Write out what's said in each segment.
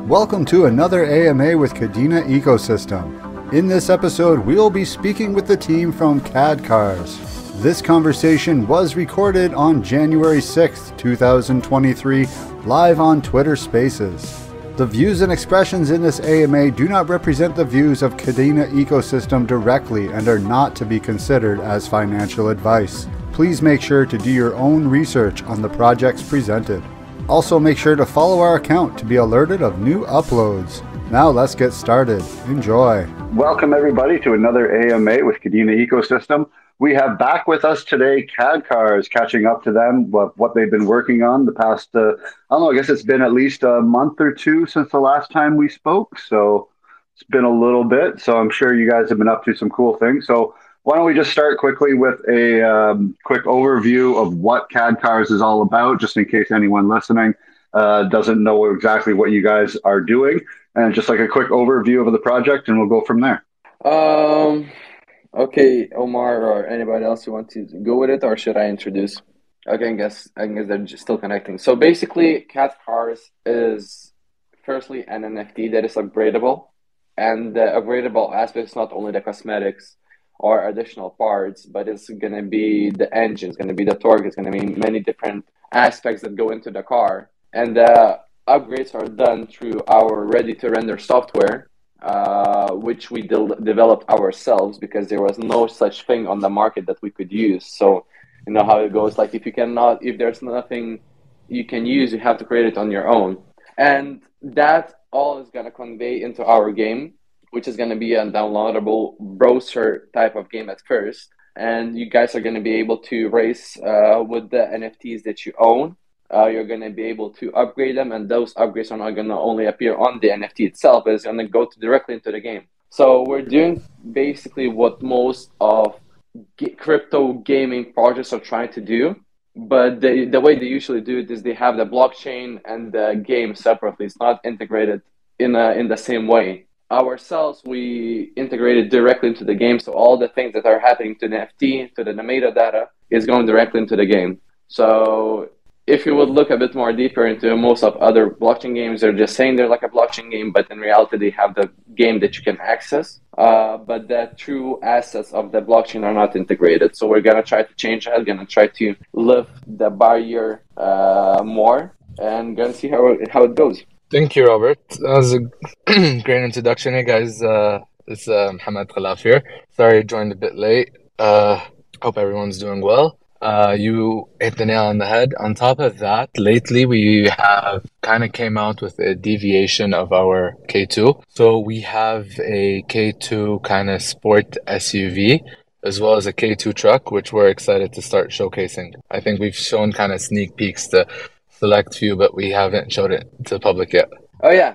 Welcome to another AMA with Kadena Ecosystem. In this episode, we'll be speaking with the team from KadCars. This conversation was recorded on January 6th, 2023, live on Twitter Spaces. The views and expressions in this AMA do not represent the views of Kadena Ecosystem directly and are not to be considered as financial advice. Please make sure to do your own research on the projects presented. Also, make sure to follow our account to be alerted of new uploads. Now let's get started. Enjoy. Welcome everybody to another AMA with Kadena Ecosystem. We have back with us today KadCars, catching up to them, what they've been working on the past, I guess it's been at least a month or two since the last time we spoke. So it's been a little bit. So I'm sure you guys have been up to some cool things. So why don't we just start quickly with a quick overview of what KadCars is all about, just in case anyone listening doesn't know exactly what you guys are doing, and just like a quick overview of the project, and we'll go from there. Okay, Omar or anybody else you want to go with it, or should I introduce? Okay, I guess they're just still connecting. So basically, KadCars is firstly an NFT that is upgradable, and the upgradable aspect is not only the cosmetics or additional parts, but it's going to be the engine, it's going to be the torque, it's going to be many different aspects that go into the car. And the upgrades are done through our ready-to-render software, which we developed ourselves because there was no such thing on the market that we could use. So you know how it goes, like if there's nothing you can use, you have to create it on your own. And that all is going to convey into our game, which is going to be a downloadable browser type of game at first. And you guys are going to be able to race with the NFTs that you own. You're going to be able to upgrade them, and those upgrades are not going to only appear on the NFT itself, but it's going to go directly into the game. So we're doing basically what most of crypto gaming projects are trying to do, but the way they usually do it is they have the blockchain and the game separately. It's not integrated in the same way. Ourselves, we integrated directly into the game, so all the things that are happening to the NFT, to the metadata, is going directly into the game. So if you would look a bit more deeper into most of other blockchain games, they're just saying they're like a blockchain game, but in reality, they have the game that you can access. But the true assets of the blockchain are not integrated. So we're going to try to change that. We're going to try to lift the barrier more, and going to see how it goes. Thank you, Robert. That was a great introduction. Hey, guys. It's Mohammed Khalaf here. Sorry I joined a bit late. Hope everyone's doing well. You hit the nail on the head. On top of that, lately we have kind of came out with a deviation of our K2. So we have a K2 kind of sport SUV, as well as a K2 truck, which we're excited to start showcasing. I think we've shown kind of sneak peeks to select few, but we haven't showed it to the public yet. Oh yeah,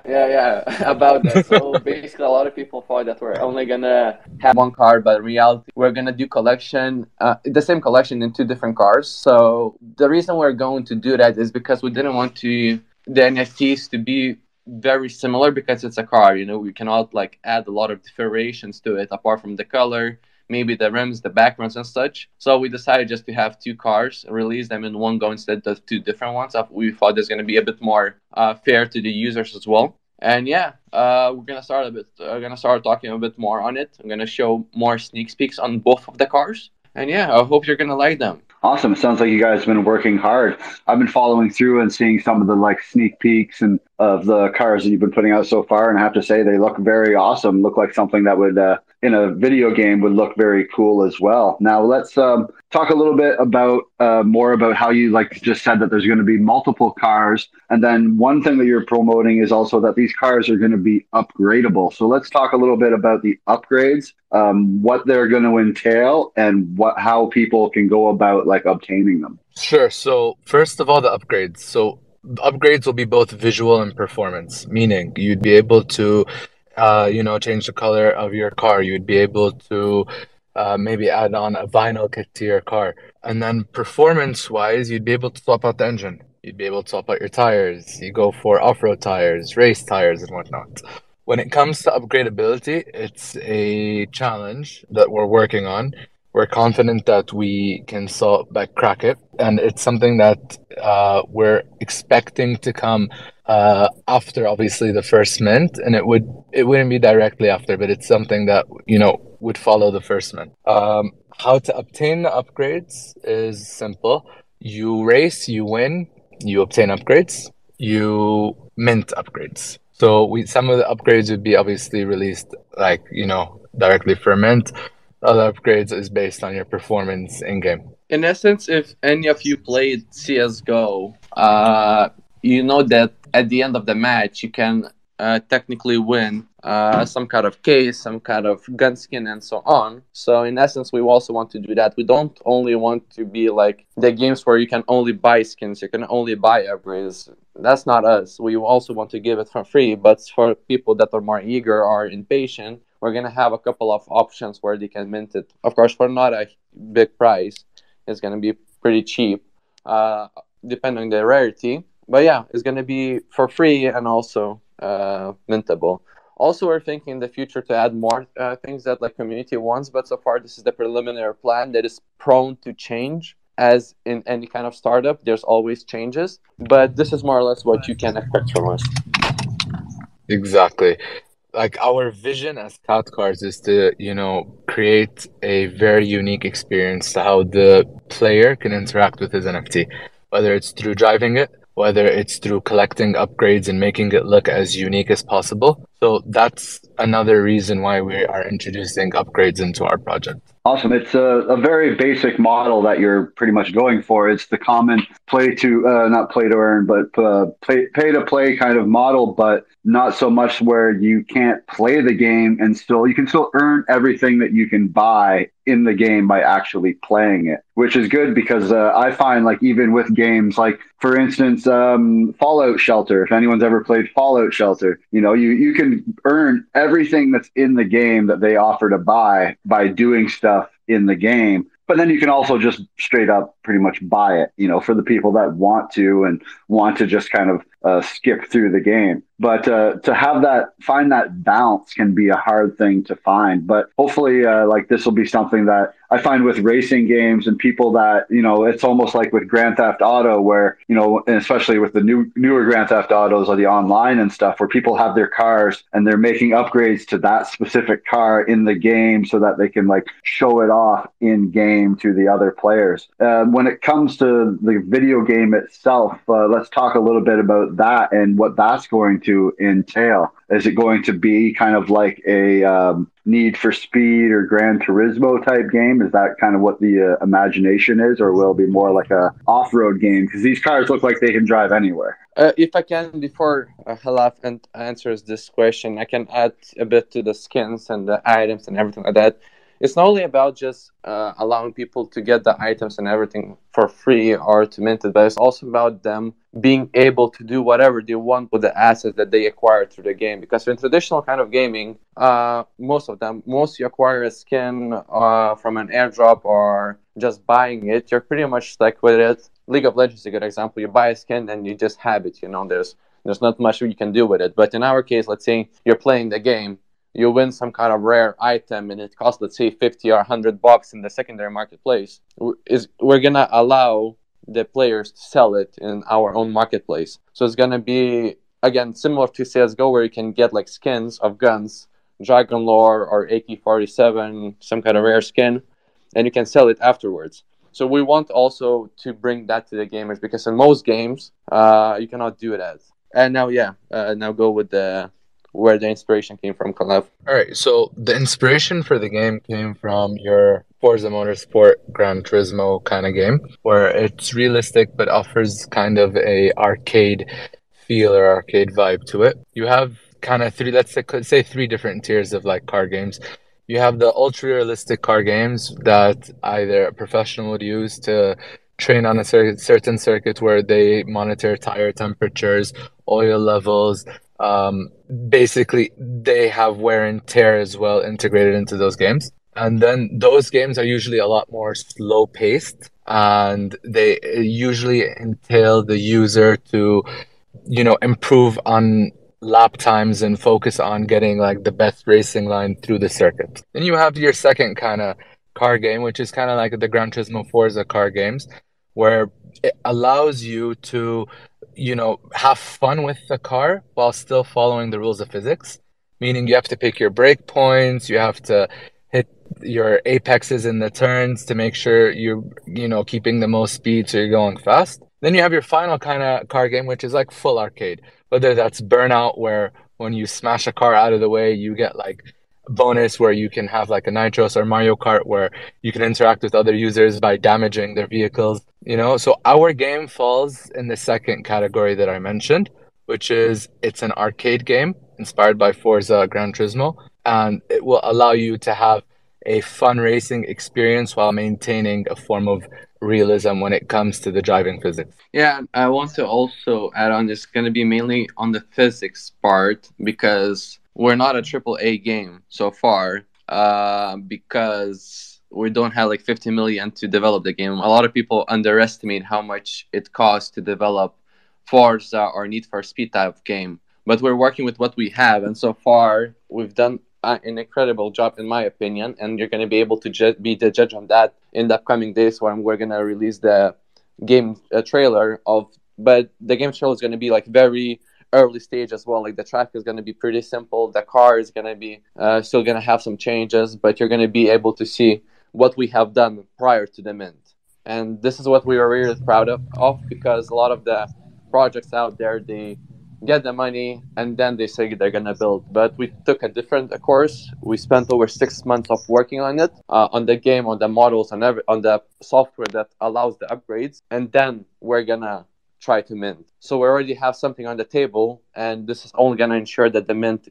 about that. So basically, a lot of people thought that we're only gonna have one car, but in reality, we're gonna do the same collection in two different cars. So the reason we're going to do that is because we didn't want the NFTs to be very similar, because it's a car. You know, we cannot like add a lot of variations to it apart from the color, maybe the rims, the backgrounds and such. So we decided just to have two cars, release them in one go instead of two different ones. We thought there's going to be a bit more fair to the users as well. And yeah, we're going to start talking a bit more on it. I'm going to show more sneak peeks on both of the cars. And yeah, I hope you're going to like them. Awesome. It sounds like you guys have been working hard. I've been following through and seeing some of the like sneak peeks and of the cars that you've been putting out so far. And I have to say, they look very awesome. Look like something that would, in a video game, would look very cool as well. Now let's talk a little bit about more about how you just said that there's going to be multiple cars. And then one thing that you're promoting is also that these cars are going to be upgradable. So let's talk a little bit about the upgrades, what they're going to entail, and how people can go about obtaining them. Sure. So first of all, the upgrades. So the upgrades will be both visual and performance, meaning you'd be able to change the color of your car. You'd be able to maybe add on a vinyl kit to your car. And then performance-wise, you'd be able to swap out the engine. You'd be able to swap out your tires. You go for off-road tires, race tires, and whatnot. When it comes to upgradability, it's a challenge that we're working on. We're confident that we can crack it, and it's something that we're expecting to come after obviously the first mint, and it wouldn't be directly after, but it's something that would follow the first mint. How to obtain the upgrades is simple. You race, you win, you obtain upgrades, you mint upgrades. So some of the upgrades would be obviously released directly for mint. Other upgrades is based on your performance in game. In essence, if any of you played CSGO, you know that at the end of the match you can technically win some kind of case, some kind of gun skin, and so on. So in essence, we also want to do that. We don't only want to be like the games where you can only buy skins, you can only buy upgrades. That's not us. We also want to give it for free, but for people that are more eager or impatient, we're going to have a couple of options where they can mint it. Of course, for not a big price. It's going to be pretty cheap, depending on the rarity. But yeah, it's going to be for free and also mintable. Also, we're thinking in the future to add more things that like community wants, but so far this is the preliminary plan that is prone to change. As in any kind of startup, there's always changes, but this is more or less what you can expect from us. Exactly. Like our vision as KadCars is to, create a very unique experience to how the player can interact with his NFT, whether it's through driving it, whether it's through collecting upgrades and making it look as unique as possible. So that's another reason why we are introducing upgrades into our project. Awesome. It's a very basic model that you're pretty much going for. It's the common not play to earn, but pay to play kind of model, but not so much where you can't play the game and you can still earn everything that you can buy in the game by actually playing it, which is good because I find like even with games like, for instance, Fallout Shelter, if anyone's ever played Fallout Shelter, you can earn everything that's in the game that they offer to buy by doing stuff in the game. But then you can also just straight up pretty much buy it, for the people that want to just kind of skip through the game. But to find that balance can be a hard thing to find. But hopefully, like this will be something that I find with racing games and people that, it's almost like with Grand Theft Auto where, and especially with the newer Grand Theft Autos or the online and stuff where people have their cars and they're making upgrades to that specific car in the game so that they can like show it off in game to the other players. When it comes to the video game itself, let's talk a little bit about that and what that's going to entail. Is it going to be kind of like a Need for Speed or Gran Turismo type game? Is that kind of what the imagination is, or will it be more like a off-road game? Because these cars look like they can drive anywhere. If I can, before Halaf answers this question, I can add a bit to the skins and the items and everything like that. It's not only about just allowing people to get the items and everything for free or to mint it, but it's also about them being able to do whatever they want with the assets that they acquire through the game. Because in traditional kind of gaming, most you acquire a skin from an airdrop or just buying it. You're pretty much stuck with it. League of Legends is a good example. You buy a skin and you just have it. There's not much you can do with it. But in our case, let's say you're playing the game. You win some kind of rare item and it costs, let's say, $50 or $100 in the secondary marketplace. We're going to allow the players to sell it in our own marketplace. So it's going to be, again, similar to CSGO where you can get like skins of guns, Dragon Lore or AK-47, some kind of rare skin, and you can sell it afterwards. So we want also to bring that to the gamers because in most games, you cannot do that. And now, now go with where the inspiration came from, Kalev. All right, so the inspiration for the game came from your Forza Motorsport Gran Turismo kind of game, where it's realistic but offers kind of a arcade feel or arcade vibe to it. You have kind of let's say three different tiers of like car games. You have the ultra realistic car games that either a professional would use to train on a certain circuit where they monitor tire temperatures, oil levels. Basically, they have wear and tear as well integrated into those games. And then those games are usually a lot more slow paced and they usually entail the user to, improve on lap times and focus on getting like the best racing line through the circuit. Then you have your second kind of car game, which is kind of like the Gran Turismo Forza car games, where it allows you to, have fun with the car while still following the rules of physics. Meaning you have to pick your brake points, you have to hit your apexes in the turns to make sure you're, keeping the most speed so you're going fast. Then you have your final kind of car game, which is like full arcade. Whether that's Burnout, where when you smash a car out of the way, you get like bonus where you can have like a Nitros, or Mario Kart where you can interact with other users by damaging their vehicles, So our game falls in the second category that I mentioned, which is it's an arcade game inspired by Forza Gran Turismo, and it will allow you to have a fun racing experience while maintaining a form of realism when it comes to the driving physics. Yeah, I want to also add on, it's going to be mainly on the physics part because we're not a triple A game so far, because we don't have like 50 million to develop the game. A lot of people underestimate how much it costs to develop Forza or Need for Speed type of game. But we're working with what we have, and so far we've done an incredible job, in my opinion. And you're going to be able to be the judge on that in the upcoming days when we're going to release the game trailer of. But the game trailer is going to be like very early stage as well. Like the track is going to be pretty simple. The car is going to be still going to have some changes, but you're going to be able to see what we have done prior to the mint. And this is what we are really proud of because a lot of the projects out there, they get the money and then they say they're gonna build. But we took a different course. We spent over 6 months of working on it, on the game, on the models, on the software that allows the upgrades, and then we're gonna try to mint. So we already have something on the table, and this is only gonna ensure that the mint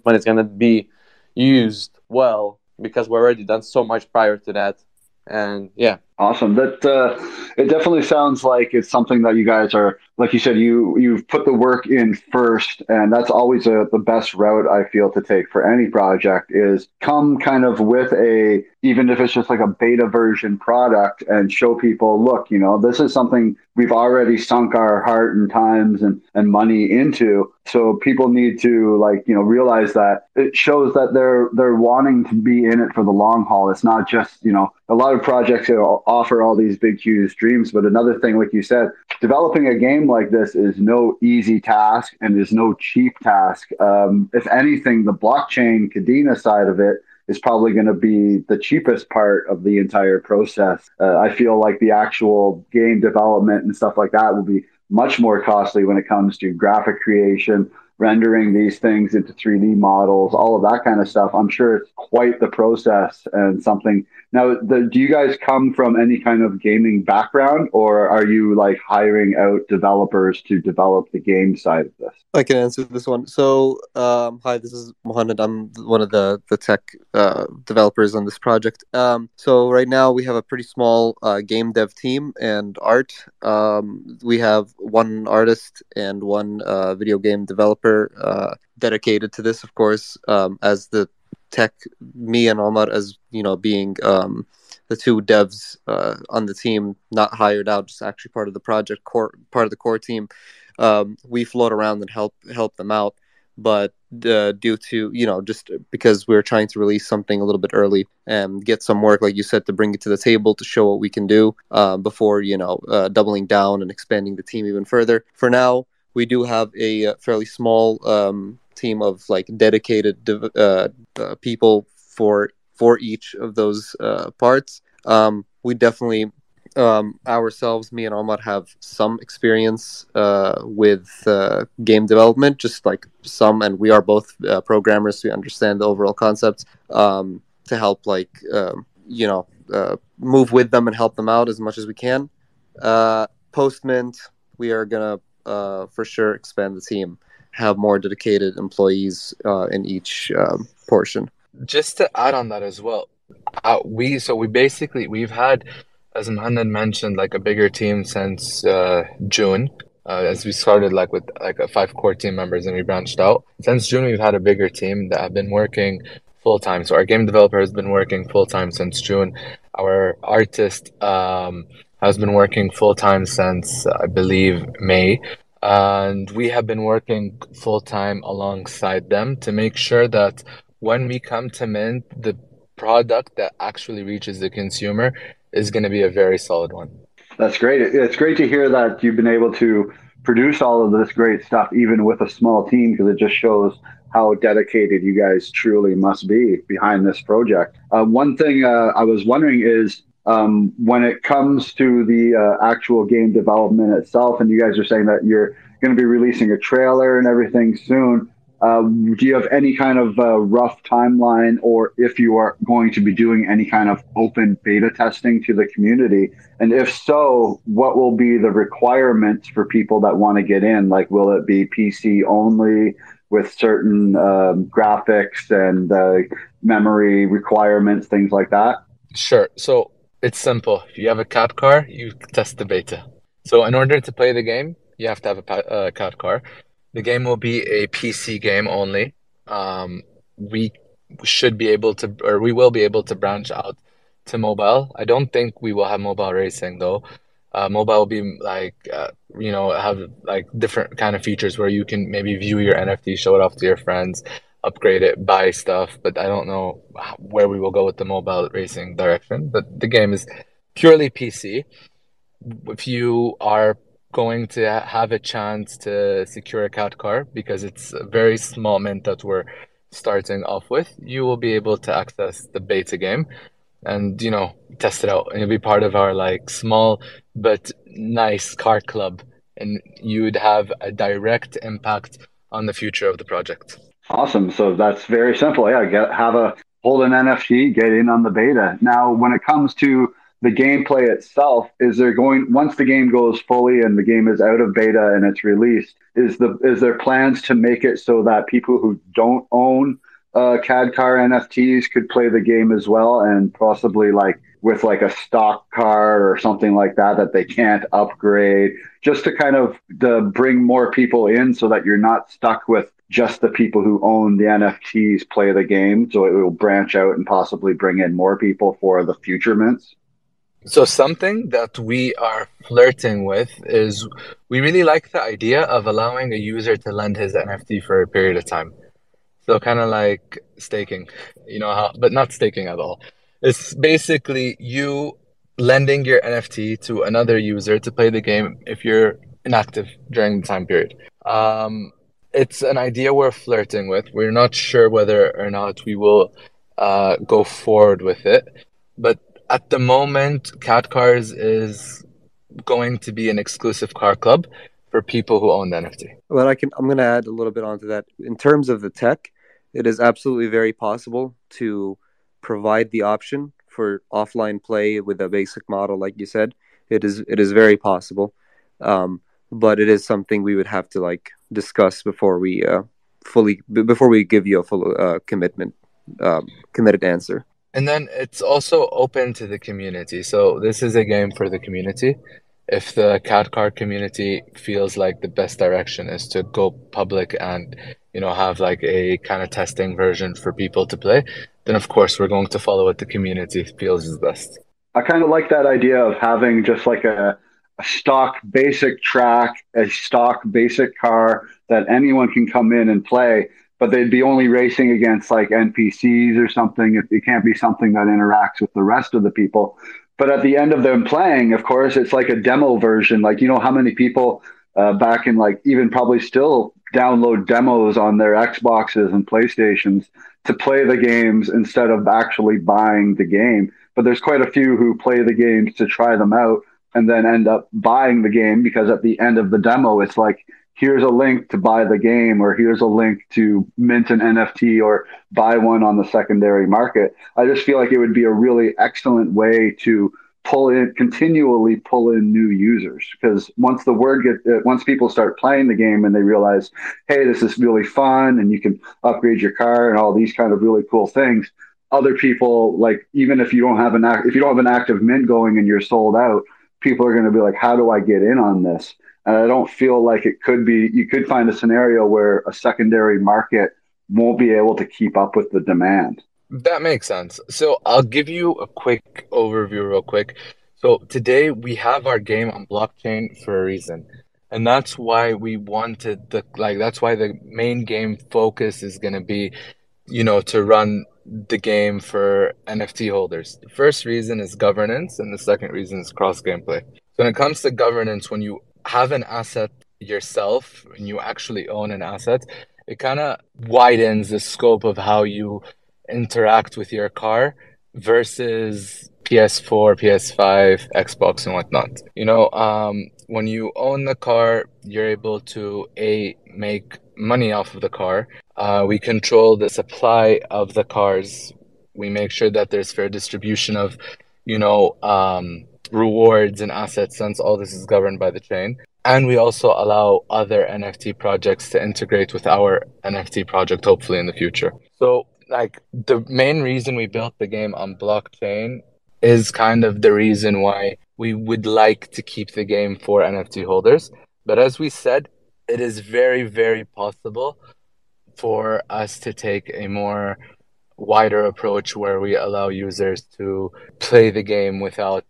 money is gonna be used well because we already done so much prior to that. And yeah. Awesome. That it definitely sounds like it's something that you guys are, like you said, you've put the work in first, and that's always the best route I feel to take for any project is come kind of with even if it's just like a beta version product and show people, look, this is something we've already sunk our heart and times and money into. So people need to realize that it shows that they're wanting to be in it for the long haul. It's not just, a lot of projects offer all these big, huge dreams. But another thing, like you said, developing a game like this is no easy task and is no cheap task. If anything, the blockchain Kadena side of it is probably going to be the cheapest part of the entire process. I feel like the actual game development and stuff like that will be much more costly when it comes to graphic creation, rendering these things into 3D models, all of that kind of stuff. I'm sure it's quite the process and something. Now, do you guys come from any kind of gaming background, or are you like hiring out developers to develop the game side of this? I can answer this one. So, hi, this is Mohammed. I'm one of the tech developers on this project. So right now we have a pretty small game dev team and art. We have one artist and one video game developer dedicated to this, of course, as the tech, me and Omar as being the two devs on the team, not hired out, just actually part of the project, part of the core team. We float around and help them out, but due to just because we're trying to release something a little bit early and get some work, like you said, to bring it to the table to show what we can do before doubling down and expanding the team even further. For now, we do have a fairly small team of like dedicated people for each of those parts. We definitely ourselves, me and Omar, have some experience with game development, just like some, and we are both programmers, so we understand the overall concepts to help move with them and help them out as much as we can. Post mint, we are gonna for sure expand the team, have more dedicated employees in each portion. Just to add on that as well, we've had, as Mohammed mentioned, like a bigger team since June. As we started with a 5 core team members and we branched out. Since June, we've had a bigger team that have been working full time. So our game developer has been working full time since June. Our artist has been working full time since I believe May. And we have been working full time alongside them to make sure that when we come to mint, the product that actually reaches the consumer is going to be a very solid one. That's great. It's great to hear that you've been able to produce all of this great stuff, even with a small team, because it just shows how dedicated you guys truly must be behind this project. One thing I was wondering is when it comes to the actual game development itself, and you guys are saying that you're going to be releasing a trailer and everything soon. Do you have any kind of rough timeline, or if you are going to be doing any kind of open beta testing to the community? And if so, what will be the requirements for people that want to get in? Like, will it be PC only with certain graphics and memory requirements, things like that? Sure. So it's simple. If you have a CAD car, you test the beta. So in order to play the game, you have to have a CAD car. The game will be a PC game only. We should be able to, or we will be able to branch out to mobile. I don't think we will have mobile racing though. Mobile will be like, have like different kind of features where you can maybe view your NFT, show it off to your friends, upgrade it, buy stuff. But I don't know where we will go with the mobile racing direction. But the game is purely PC. If you are going to have a chance to secure a cat car because it's a very small mint that we're starting off with, you will be able to access the beta game and test it out, and you'll be part of our like small but nice car club, and you'd have a direct impact on the future of the project. Awesome. So that's very simple. Yeah, hold an NFT, get in on the beta. Now, when it comes to the gameplay itself, once the game goes fully and the game is out of beta and it's released, is there plans to make it so that people who don't own KadCar NFTs could play the game as well, and possibly like with like a stock car or something like that they can't upgrade, just to kind of bring more people in so that you're not stuck with just the people who own the NFTs play the game, so it will branch out and possibly bring in more people for the future mints? So something that we are flirting with is we really like the idea of allowing a user to lend his NFT for a period of time. So kind of like staking, but not staking at all. It's basically you lending your NFT to another user to play the game if you're inactive during the time period. It's an idea we're flirting with. We're not sure whether or not we will go forward with it. But at the moment, KadCars is going to be an exclusive car club for people who own the NFT. Well, I'm going to add a little bit onto that. In terms of the tech, it is absolutely very possible to provide the option for offline play with a basic model, like you said. It is very possible, but it is something we would have to like discuss before we give you a full committed answer. And then it's also open to the community. So this is a game for the community. If the KadCar community feels like the best direction is to go public and have like a kind of testing version for people to play, then of course we're going to follow what the community feels is best. I kind of like that idea of having just like a stock basic track, a stock basic car that anyone can come in and play, but they'd be only racing against like NPCs or something. It can't be something that interacts with the rest of the people. But at the end of them playing, of course, it's like a demo version. Like, how many people back in like even probably still download demos on their Xboxes and PlayStations to play the games instead of actually buying the game. But there's quite a few who play the games to try them out and then end up buying the game, because at the end of the demo, it's like, here's a link to buy the game, or here's a link to mint an NFT or buy one on the secondary market. I just feel like it would be a really excellent way to continually pull in new users, because once people start playing the game and they realize, hey, this is really fun and you can upgrade your car and all these kind of really cool things, other people, like, even if you don't have an active mint going and you're sold out, people are going to be like, how do I get in on this? And I don't feel like you could find a scenario where a secondary market won't be able to keep up with the demand. That makes sense. So I'll give you a quick overview real quick. So today we have our game on blockchain for a reason. And that's why we wanted that's why the main game focus is going to be to run the game for NFT holders. The first reason is governance, and the second reason is cross gameplay. So when it comes to governance, when you have an asset yourself, when you actually own an asset, it kind of widens the scope of how you interact with your car versus PS4, PS5, Xbox, and whatnot. When you own the car, you're able to make money off of the car. We control the supply of the cars. We make sure that there's fair distribution of, rewards and assets, since all this is governed by the chain. And we also allow other NFT projects to integrate with our NFT project, hopefully in the future. So, like, the main reason we built the game on blockchain is kind of the reason why we would like to keep the game for NFT holders. But as we said, it is very, very possible for us to take a more wider approach where we allow users to play the game without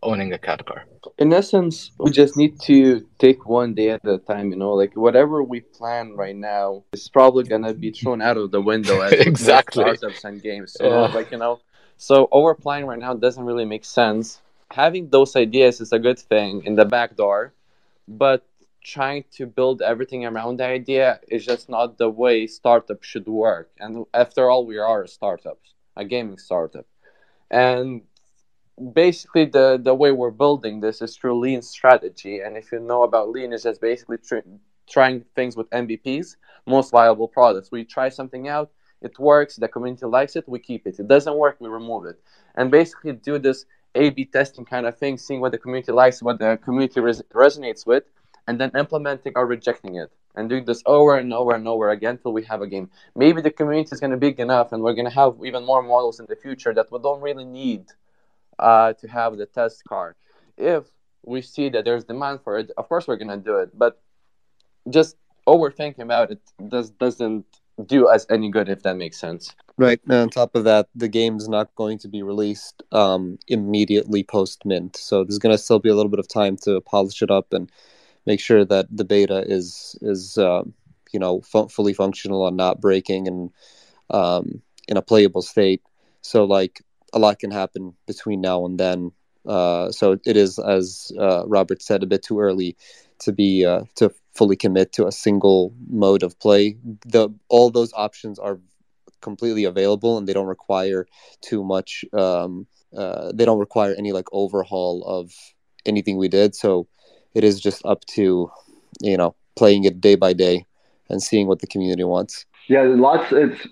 owning a cat car. In essence, we just need to take one day at a time, like whatever we plan right now is probably gonna be thrown out of the window as with Exactly. most startups and games. So so our plan right now doesn't really make sense. Having those ideas is a good thing in the back door, but trying to build everything around the idea is just not the way startups should work. And after all, we are a startup, a gaming startup. And basically the way we're building this is through lean strategy. And if you know about lean, it's just basically trying things with MVPs, most viable products. We try something out, it works, the community likes it, we keep it. It doesn't work, we remove it. And basically do this A/B testing kind of thing, seeing what the community likes, what the community resonates with, and then implementing or rejecting it, and doing this over and over and over again until we have a game. Maybe the community is going to be big enough and we're going to have even more models in the future that we don't really need to have the test car. If we see that there's demand for it, of course we're going to do it, but just overthinking about it doesn't do us any good, if that makes sense. Right. And on top of that, the game's not going to be released immediately post-mint. So there's going to still be a little bit of time to polish it up and make sure that the beta is fully functional and not breaking and in a playable state. So like a lot can happen between now and then. So it is, as Robert said, a bit too early to be to fully commit to a single mode of play. All those options are completely available, and they don't require too much. They don't require any like overhaul of anything we did. So it is just up to playing it day by day and seeing what the community wants. Yeah,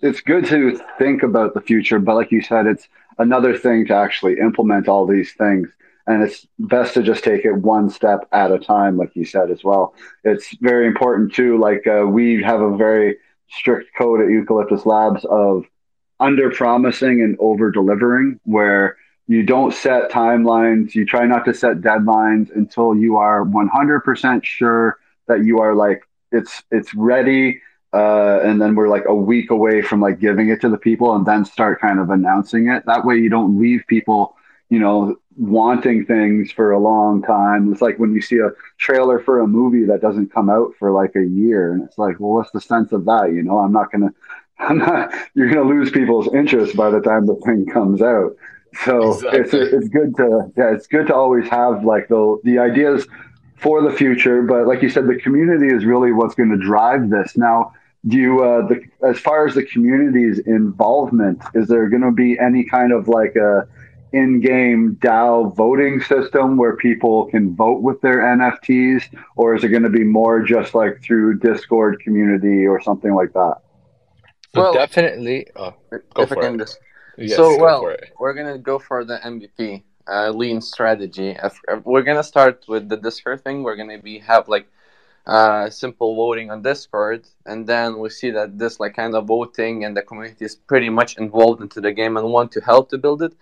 it's good to think about the future, but like you said, it's another thing to actually implement all these things. And it's best to just take it one step at a time, like you said as well. It's very important too. Like we have a very strict code at Eucalyptus Labs of under promising and over delivering, where you don't set timelines. You try not to set deadlines until you are 100% sure that you are like, it's ready. And then we're like a week away from like giving it to the people and then start kind of announcing it. That way you don't leave people, wanting things for a long time. It's like when you see a trailer for a movie that doesn't come out for like a year, and it's like, well, what's the sense of that? You're going to lose people's interest by the time the thing comes out. So exactly. It's good to always have like the ideas for the future. But like you said, the community is really what's going to drive this. Now, do you, as far as the community's involvement, is there going to be any kind of like a in-game DAO voting system where people can vote with their NFTs, or is it going to be more just like through Discord community or something like that? So definitely. Go for it. Yes, we're going to go for the MVP, lean strategy. We're going to start with the Discord thing. We're going to have like simple voting on Discord, and then we see that this like kind of voting and the community is pretty much involved into the game and want to help to build it.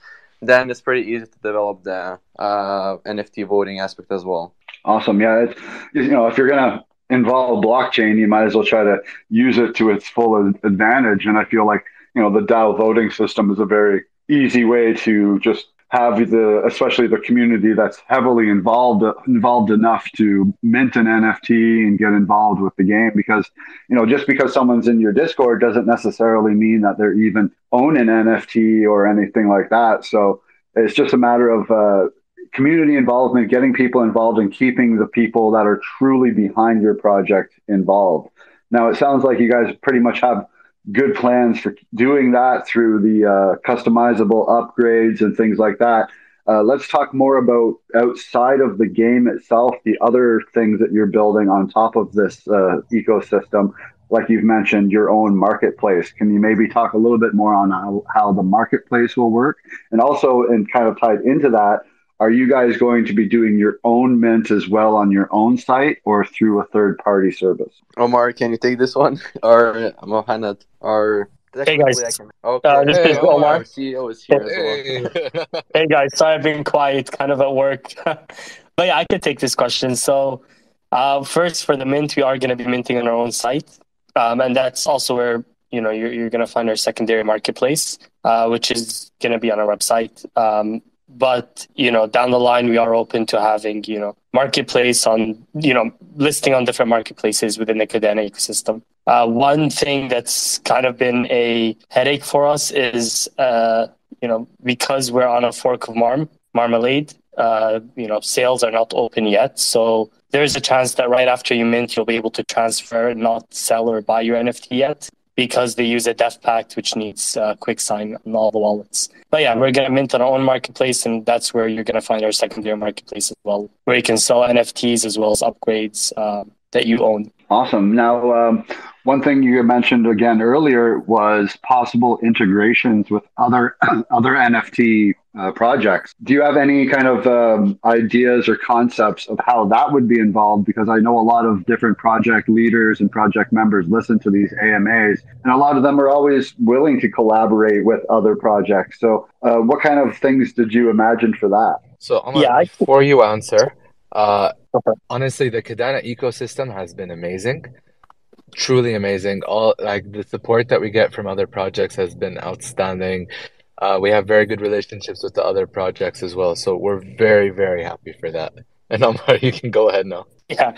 Then it's pretty easy to develop the NFT voting aspect as well. Awesome. Yeah. If you're going to involve blockchain, you might as well try to use it to its full advantage. And I feel like, the DAO voting system is a very easy way to just have especially the community that's heavily involved enough to mint an NFT and get involved with the game. Because just because someone's in your Discord doesn't necessarily mean that they're even own an NFT or anything like that. So it's just a matter of community involvement, getting people involved, and keeping the people that are truly behind your project involved. Now, it sounds like you guys pretty much have good plans for doing that through the customizable upgrades and things like that. Let's talk more about outside of the game itself, the other things that you're building on top of this ecosystem. Like you've mentioned, your own marketplace. Can you maybe talk a little bit more on how the marketplace will work? And also, and kind of tied into that, are you guys going to be doing your own mint as well on your own site or through a third-party service? Omar, can you take this one? Or Mohammed? Or Hey guys, okay. this Hey, is Omar. Omar. Our CEO is here as well. Hey. Hey guys, sorry I've been quiet, kind of at work, but yeah, I could take this question. So, first for the mint, we are going to be minting on our own site, and that's also where you're going to find our secondary marketplace, which is going to be on our website. But down the line, we are open to having marketplace on listing on different marketplaces within the Kadena ecosystem. One thing that's kind of been a headache for us is because we're on a fork of Marmalade, sales are not open yet. So there's a chance that right after you mint, you'll be able to transfer and not sell or buy your NFT yet, because they use a dev pact, which needs quick sign on all the wallets. But yeah, we're going to mint on our own marketplace, and that's where you're going to find our secondary marketplace as well, where you can sell NFTs as well as upgrades that you own. Awesome. Now, one thing you mentioned again earlier was possible integrations with other NFT projects. Do you have any kind of ideas or concepts of how that would be involved? Because I know a lot of different project leaders and project members listen to these AMAs, and a lot of them are always willing to collaborate with other projects. So what kind of things did you imagine for that? So, Omar, before you answer, honestly, the Kadena ecosystem has been amazing. Truly amazing. All like the support that we get from other projects has been outstanding. We have very good relationships with the other projects as well. So we're very, very happy for that. And Omar, you can go ahead now. Yeah.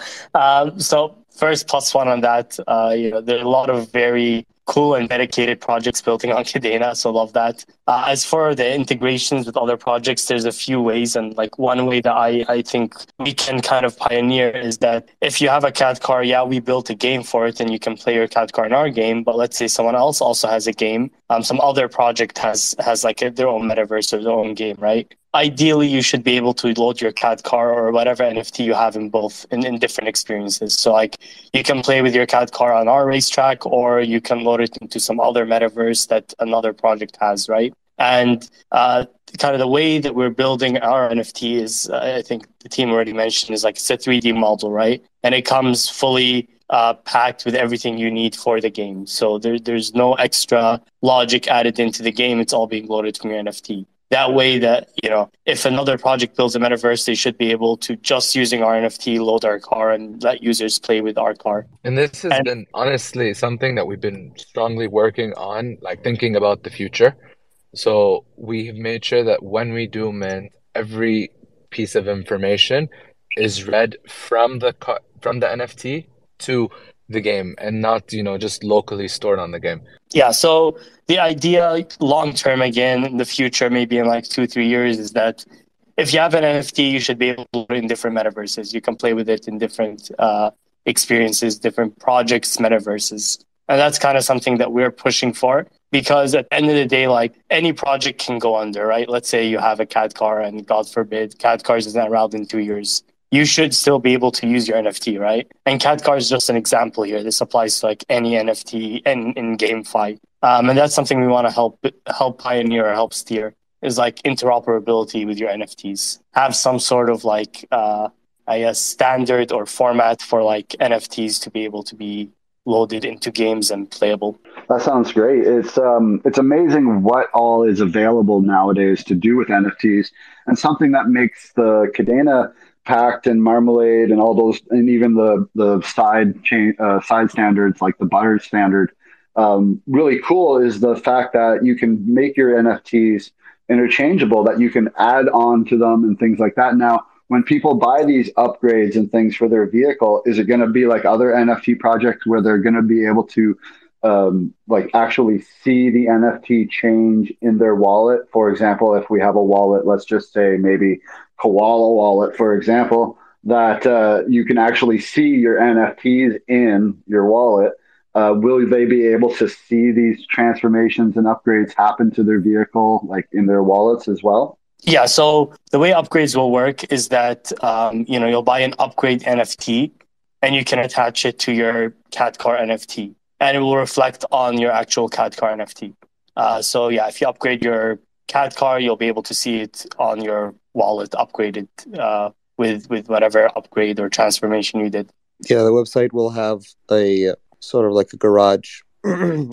So first plus one on that, there are a lot of very cool and dedicated projects building on Kadena, so love that. As for the integrations with other projects, there's a few ways, and like one way that I think we can kind of pioneer is that if you have a KadCar, we built a game for it and you can play your KadCar in our game, but let's say someone else also has a game, some other project has like their own metaverse or their own game, right? Ideally, you should be able to load your KadCar or whatever NFT you have in both in different experiences. So like you can play with your KadCar on our racetrack, or you can load it into some other metaverse that another project has, right? And kind of the way that we're building our NFT is, I think the team already mentioned, is like it's a 3D model, right? And it comes fully packed with everything you need for the game. So there's no extra logic added into the game. It's all being loaded from your NFT. That way that, if another project builds a metaverse, they should be able to, just using our NFT, load our car and let users play with our car. And this has been honestly something that we've been strongly working on, like thinking about the future. So we've made sure that when we do mint, every piece of information is read from the NFT to the game, and not just locally stored on the game. Yeah, so the idea long term, again, in the future, maybe in like 2-3 years, is that if you have an NFT, you should be able to put it in different metaverses. You can play with it in different experiences, different projects, metaverses. And that's kind of something that we're pushing for, because at the end of the day, like any project can go under, right? Let's say you have a KadCar and God forbid, KadCars is not around in 2 years. You should still be able to use your NFT, right? And KadCar is just an example here. This applies to like any NFT in GameFi. And that's something we want to help pioneer or help steer, is like interoperability with your NFTs. Have some sort of like, standard or format for like NFTs to be able to be loaded into games and playable. That sounds great. It's amazing what all is available nowadays to do with NFTs, and something that makes the Kadena Pact and Marmalade and all those, and even the side standards like the Butter standard, really cool is the fact that you can make your NFTs interchangeable that you can add on to them and things like that. Now, when people buy these upgrades and things for their vehicle, is it going to be like other NFT projects where they're going to be able to like actually see the NFT change in their wallet? For example, if we have a wallet, let's just say maybe Koala Wallet, for example, that you can actually see your NFTs in your wallet. Will they be able to see these transformations and upgrades happen to their vehicle, like in their wallets as well? Yeah, so the way upgrades will work is that you'll buy an upgrade NFT and you can attach it to your KadCar NFT, and it will reflect on your actual KadCar NFT. So yeah, if you upgrade your KadCar, you'll be able to see it on your wallet upgraded with whatever upgrade or transformation you did. Yeah, the website will have a sort of like a garage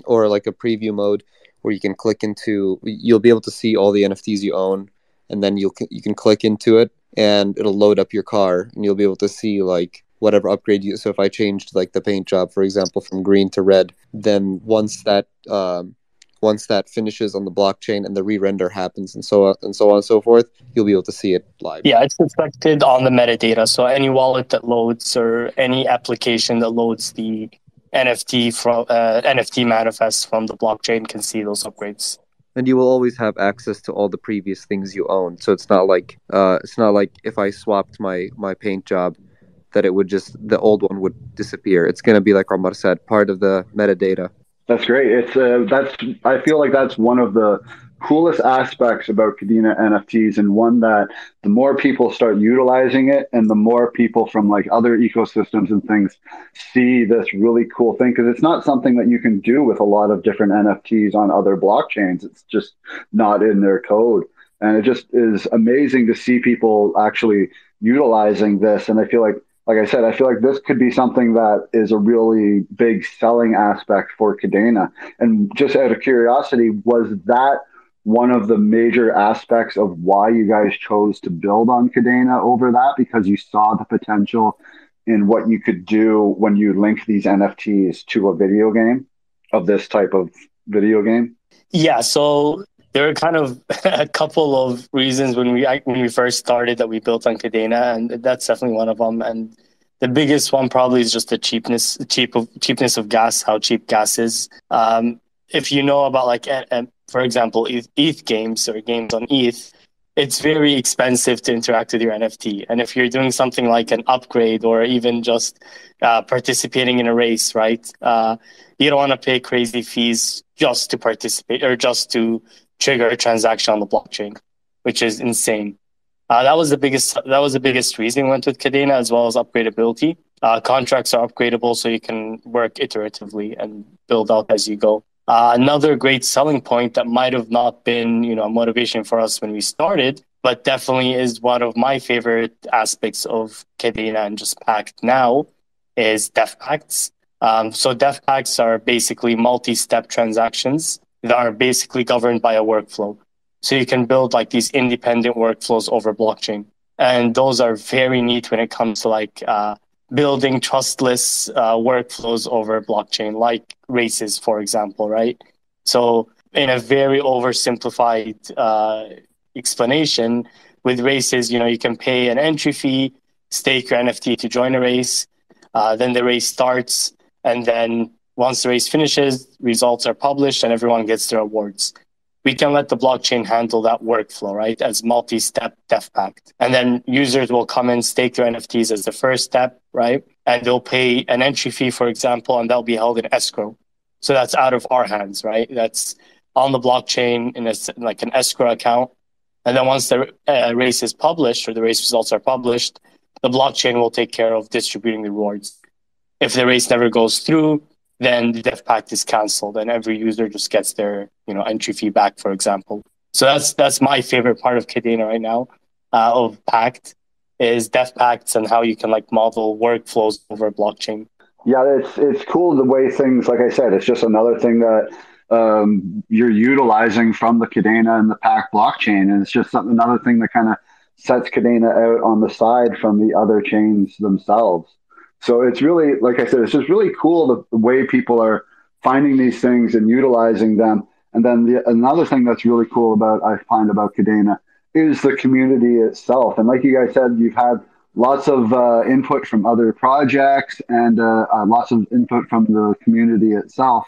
or like a preview mode where you can click into. You'll be able to see all the NFTs you own, and then you can click into it, and it'll load up your car, and you'll be able to see like whatever upgrade you. So if I changed like the paint job, for example, from green to red, then once that finishes on the blockchain and the re-render happens and so on and so on and so forth, you'll be able to see it live. Yeah, it's reflected on the metadata. So any wallet that loads or any application that loads the NFT from NFT manifest from the blockchain can see those upgrades. And you will always have access to all the previous things you own. So it's not like if I swapped my paint job, that it would just the old one would disappear. It's going to be like Omar said, part of the metadata. That's great. I feel like that's one of the coolest aspects about Kadena NFTs, and one that the more people start utilizing it and the more people from like other ecosystems and things see this really cool thing, because it's not something that you can do with a lot of different NFTs on other blockchains. It's just not in their code. And it just is amazing to see people actually utilizing this. And I feel like I said, I feel like this could be something that is a really big selling aspect for Kadena. And just out of curiosity, was that one of the major aspects of why you guys chose to build on Kadena over that? Because you saw the potential in what you could do when you link these NFTs to a video game, of this type of video game? Yeah, so there are kind of a couple of reasons when we first started that we built on Kadena, and that's definitely one of them. And the biggest one probably is just the cheapness of gas, how cheap gas is. If you know about like, for example, ETH games or games on ETH, it's very expensive to interact with your NFT. And if you're doing something like an upgrade or even just participating in a race, right? You don't want to pay crazy fees just to participate or just to trigger a transaction on the blockchain, which is insane. That was the biggest reason we went with Kadena, as well as upgradability. Contracts are upgradable, so you can work iteratively and build out as you go. Another great selling point that might have not been, a motivation for us when we started, but definitely is one of my favorite aspects of Kadena and just Pact now, is DEF Pacts. So DEF Pacts are basically multi-step transactions that are basically governed by a workflow. So you can build like these independent workflows over blockchain. And those are very neat when it comes to like building trustless workflows over blockchain, like races, for example, right? So in a very oversimplified explanation, with races, you can pay an entry fee, stake your NFT to join a race, then the race starts, and then once the race finishes, results are published and everyone gets their awards. We can let the blockchain handle that workflow, right, as multi-step DEF Pact. And then users will come and stake their NFTs as the first step, right? And they'll pay an entry fee, for example, and that'll be held in escrow. So that's out of our hands, right? That's on the blockchain in like an escrow account. And then once the race is published or the race results are published, the blockchain will take care of distributing the rewards. If the race never goes through, then the DEF Pact is canceled and every user just gets their entry fee back, for example. So that's my favorite part of Kadena right now, of Pact, is DEF Pacts and how you can like model workflows over blockchain. Yeah, it's cool the way things, like I said, it's just another thing that you're utilizing from the Kadena and the Pact blockchain, and it's just another thing that kind of sets Kadena out on the side from the other chains themselves. So it's really, like I said, it's just really cool the way people are finding these things and utilizing them. And then another thing that's really cool I find about Kadena is the community itself. And like you guys said, you've had lots of input from other projects and lots of input from the community itself.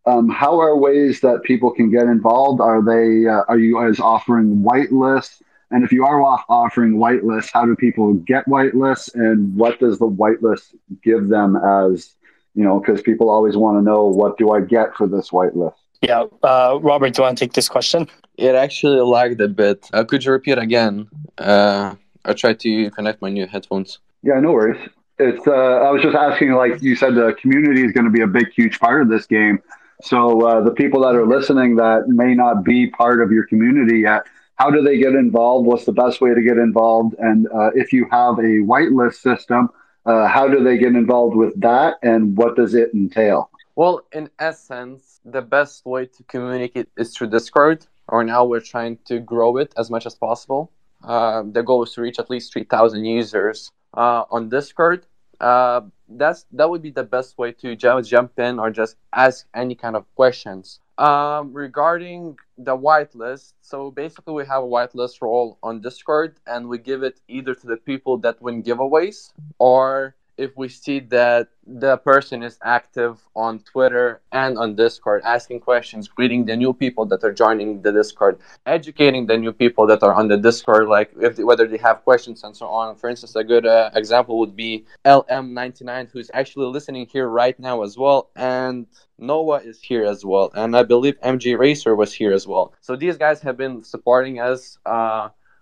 How are ways that people can get involved? Are you guys offering whitelists? And if you are offering whitelists, how do people get whitelists? And what does the whitelist give them as, because people always want to know, what do I get for this whitelist? Yeah, Robert, do you want to take this question? It actually lagged a bit. Could you repeat again? I tried to connect my new headphones. Yeah, no worries. It's I was just asking, like you said, the community is going to be a big, huge part of this game. So the people that are listening that may not be part of your community yet, how do they get involved? What's the best way to get involved? And if you have a whitelist system, how do they get involved with that? And what does it entail? Well, in essence, the best way to communicate is through Discord. Right now, we're trying to grow it as much as possible. The goal is to reach at least 3,000 users on Discord. That would be the best way to jump in or just ask any kind of questions. Regarding the whitelist, so basically we have a whitelist role on Discord, and we give it either to the people that win giveaways, or if we see that the person is active on Twitter and on Discord, asking questions, greeting the new people that are joining the Discord, educating the new people that are on the Discord, like whether they have questions and so on. For instance, a good example would be LM99, who's actually listening here right now as well, and Noah is here as well, and I believe MG Racer was here as well. So these guys have been supporting us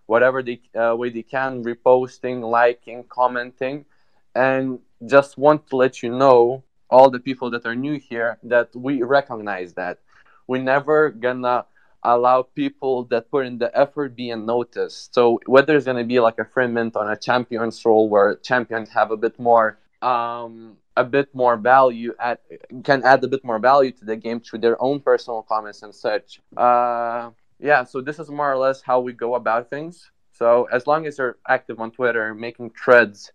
whatever way they can, reposting, liking, commenting. And just want to let you know, all the people that are new here, that we recognize that. We're never gonna allow people that put in the effort being noticed. So whether it's gonna be like a free mint on a champion's role, where champions have a bit more value, can add a bit more value to the game through their own personal comments and such. Yeah, so this is more or less how we go about things. So as long as you're active on Twitter, making threads,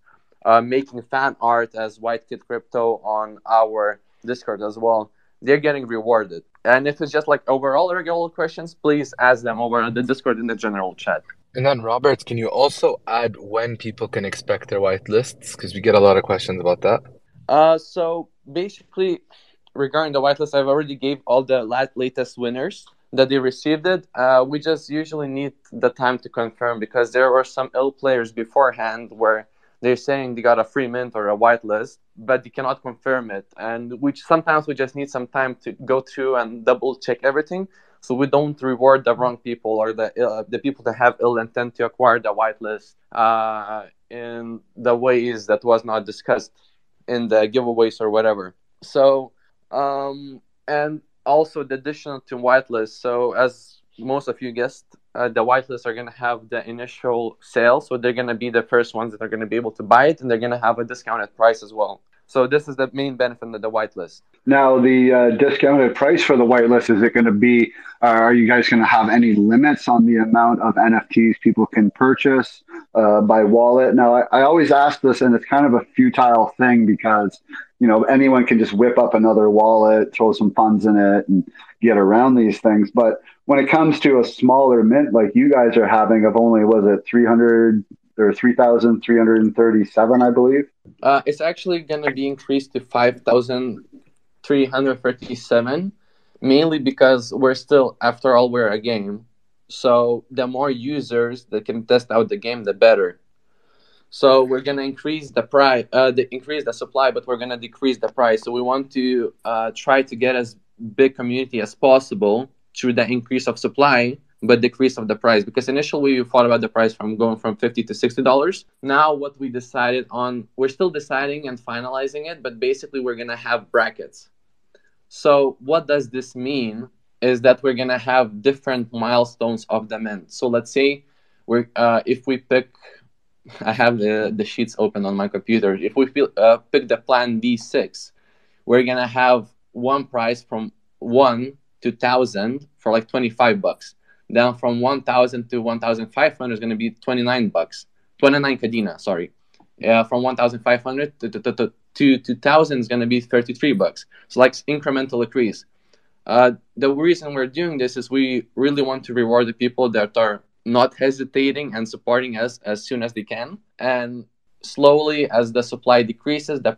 making fan art as White Kid Crypto on our Discord as well, they're getting rewarded. And if it's just like overall regular questions, please ask them over the Discord in the general chat. And then, Robert, can you also add when people can expect their whitelists? Because we get a lot of questions about that. So basically, regarding the whitelist, I've already gave all the latest winners that they received it. We just usually need the time to confirm, because there were some ill players beforehand where they're saying they got a free mint or a whitelist, but they cannot confirm it. And sometimes we just need some time to go through and double check everything, so we don't reward the wrong people or the people that have ill intent to acquire the whitelist in the ways that was not discussed in the giveaways or whatever. So, and also the addition to whitelist. So as most of you guessed, the whitelists are going to have the initial sale, so they're going to be the first ones that are going to be able to buy it, and they're going to have a discounted price as well. So this is the main benefit of the whitelist. Now, the discounted price for the whitelist, is it going to be, are you guys going to have any limits on the amount of NFTs people can purchase by wallet? Now, I always ask this, and it's kind of a futile thing, because anyone can just whip up another wallet, throw some funds in it, and get around these things. But when it comes to a smaller mint like you guys are having, of only, was it 300 or 3,337, I believe? It's actually going to be increased to 5,337, mainly because after all, we're a game. So the more users that can test out the game, the better. So we're going to increase the price, increase the supply, but we're going to decrease the price. So we want to try to get as big community as possible through the increase of supply, but decrease of the price. Because initially we thought about the price from going from $50 to $60. Now what we decided on, we're still deciding and finalizing it, but basically we're going to have brackets. So what does this mean is that we're going to have different milestones of the mint. So let's say if we pick, I have the sheets open on my computer. If we pick the plan B6, we're going to have one price from 1 to 1,000 for like $25. Then from 1,000 to 1,500 is going to be $29. 29 Kadena, sorry. From 1,500 to 2,000 is going to be $33. So like incremental increase. The reason we're doing this is we really want to reward the people that are not hesitating and supporting us as soon as they can. And slowly, as the supply decreases, the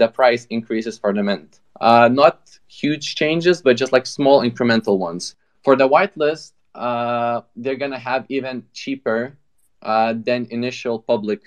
price increases for the mint. Not huge changes, but just like small incremental ones. For the whitelist, they're gonna have even cheaper than initial public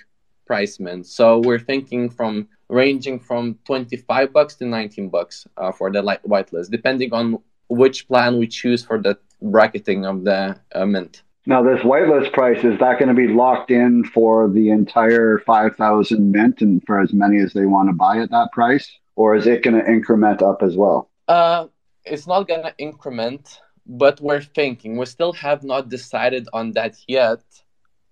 price mint. So we're thinking from ranging from $25 to $19 for the whitelist, depending on which plan we choose for the bracketing of the mint. Now, this whitelist price, is that going to be locked in for the entire 5,000 mint and for as many as they want to buy at that price? Or is it going to increment up as well? It's not going to increment, but we're thinking. We still have not decided on that yet.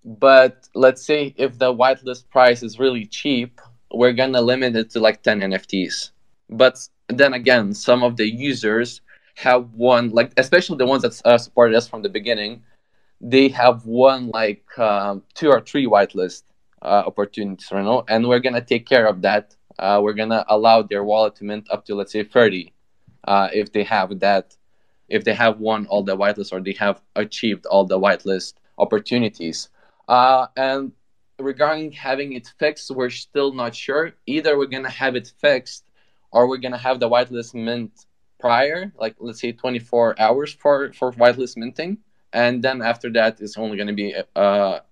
But let's say if the whitelist price is really cheap, we're going to limit it to like 10 NFTs. But then again, some of the users have won, like especially the ones that supported us from the beginning, they have won like 2 or 3 whitelist opportunities, you know, and we're going to take care of that. We're going to allow their wallet to mint up to, let's say, 30 if they have that, if they have won all the whitelists or they have achieved all the whitelist opportunities. And regarding having it fixed, we're still not sure. Either we're going to have it fixed or we're going to have the whitelist mint prior, like let's say 24 hours for whitelist minting. And then after that, it's only going to be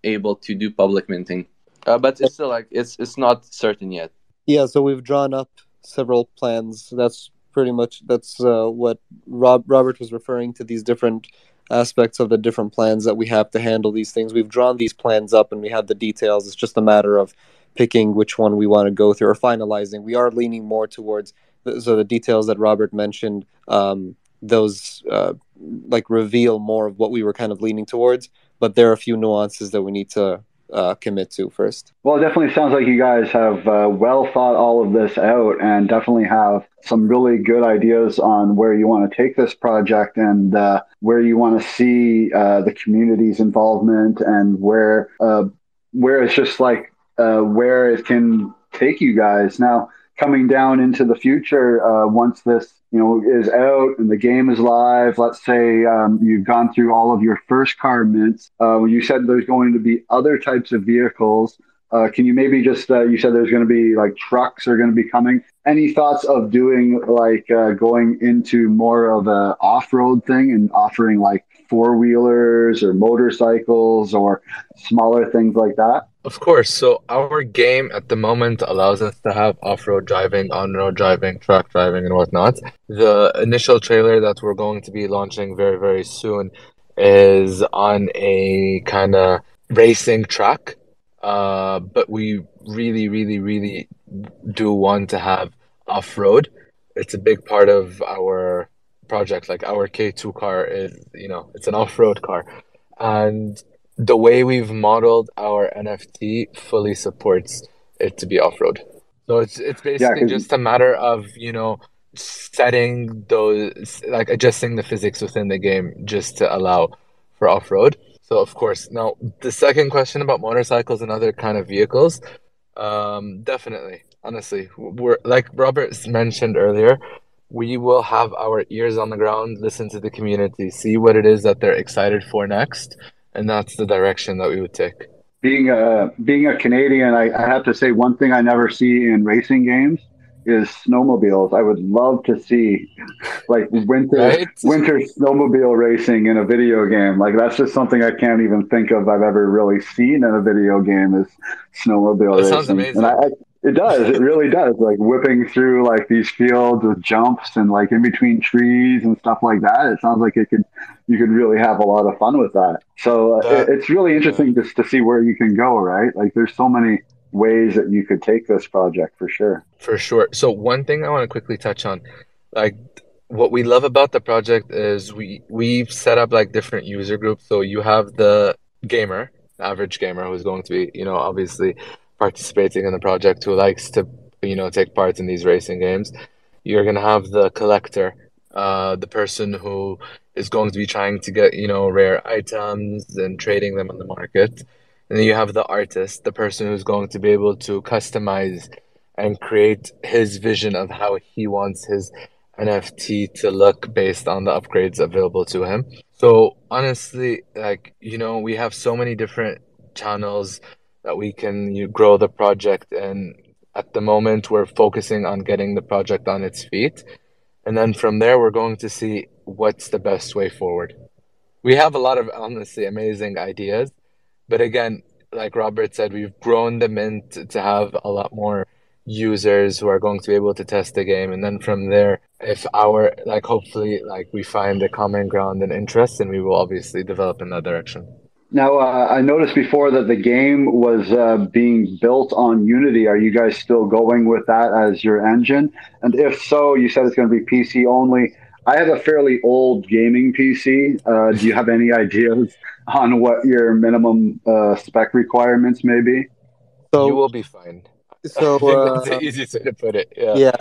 able to do public minting. But it's still like, it's not certain yet. Yeah, so we've drawn up several plans. That's pretty much, that's what Robert was referring to, these different aspects of the different plans that we have to handle these things. We've drawn these plans up and we have the details. It's just a matter of picking which one we want to go through or finalizing. We are leaning more towards the details that Robert mentioned. Those like reveal more of what we were kind of leaning towards, but there are a few nuances that we need to commit to first. Well, it definitely sounds like you guys have well thought all of this out and definitely have some really good ideas on where you want to take this project and where you want to see the community's involvement and where it's just like where it can take you guys. Now, coming down into the future, once this is out and the game is live, let's say you've gone through all of your first car mints. You said there's going to be other types of vehicles. Can you maybe just, you said there's going to be like trucks are going to be coming. Any thoughts of doing like going into more of a off-road thing and offering like four-wheelers or motorcycles or smaller things like that? Of course. So our game at the moment allows us to have off-road driving, on-road driving, track driving, and whatnot. The initial trailer that we're going to be launching very, very soon is on a kind of racing track. But we really, really, really do want to have off-road. It's a big part of our project. Like our K2 car is, it's an off-road car. And the way we've modeled our NFT fully supports it to be off-road. So it's basically just a matter of, setting those, like adjusting the physics within the game just to allow for off-road. So of course, now the second question about motorcycles and other kind of vehicles, definitely, honestly, we're like Robert mentioned earlier, we will have our ears on the ground, listen to the community, see what it is that they're excited for next. And that's the direction that we would take. Being a Canadian, I have to say one thing I never see in racing games is snowmobiles. I would love to see like winter snowmobile racing in a video game. Like that's just something I can't even think of I've ever really seen in a video game is snowmobile racing. Sounds amazing. And it does. It really does. Like whipping through like these fields with jumps and like in between trees and stuff like that. It sounds like you could really have a lot of fun with that. So it's really interesting just to see where you can go, right? Like there's so many ways that you could take this project for sure. For sure. So one thing I want to quickly touch on, like what we love about the project is we've set up like different user groups. So you have the gamer, average gamer who's going to be, obviously participating in the project who likes to, take part in these racing games. You're going to have the collector, the person who is going to be trying to get, rare items and trading them on the market. And then you have the artist, the person who's going to be able to customize and create his vision of how he wants his NFT to look based on the upgrades available to him. So honestly, like, we have so many different channels that we can grow the project, and at the moment we're focusing on getting the project on its feet. And then from there, we're going to see what's the best way forward. We have a lot of honestly amazing ideas, but again, like Robert said, we've grown the mint to have a lot more users who are going to be able to test the game. And then from there, if hopefully, we find a common ground and interest, then we will obviously develop in that direction. Now, I noticed before that the game was being built on Unity. Are you guys still going with that as your engine? And if so, you said it's going to be PC only. I have a fairly old gaming PC. Do you have any ideas on what your minimum spec requirements may be? You will be fine. So I think that's the easiest way to put it. yeah,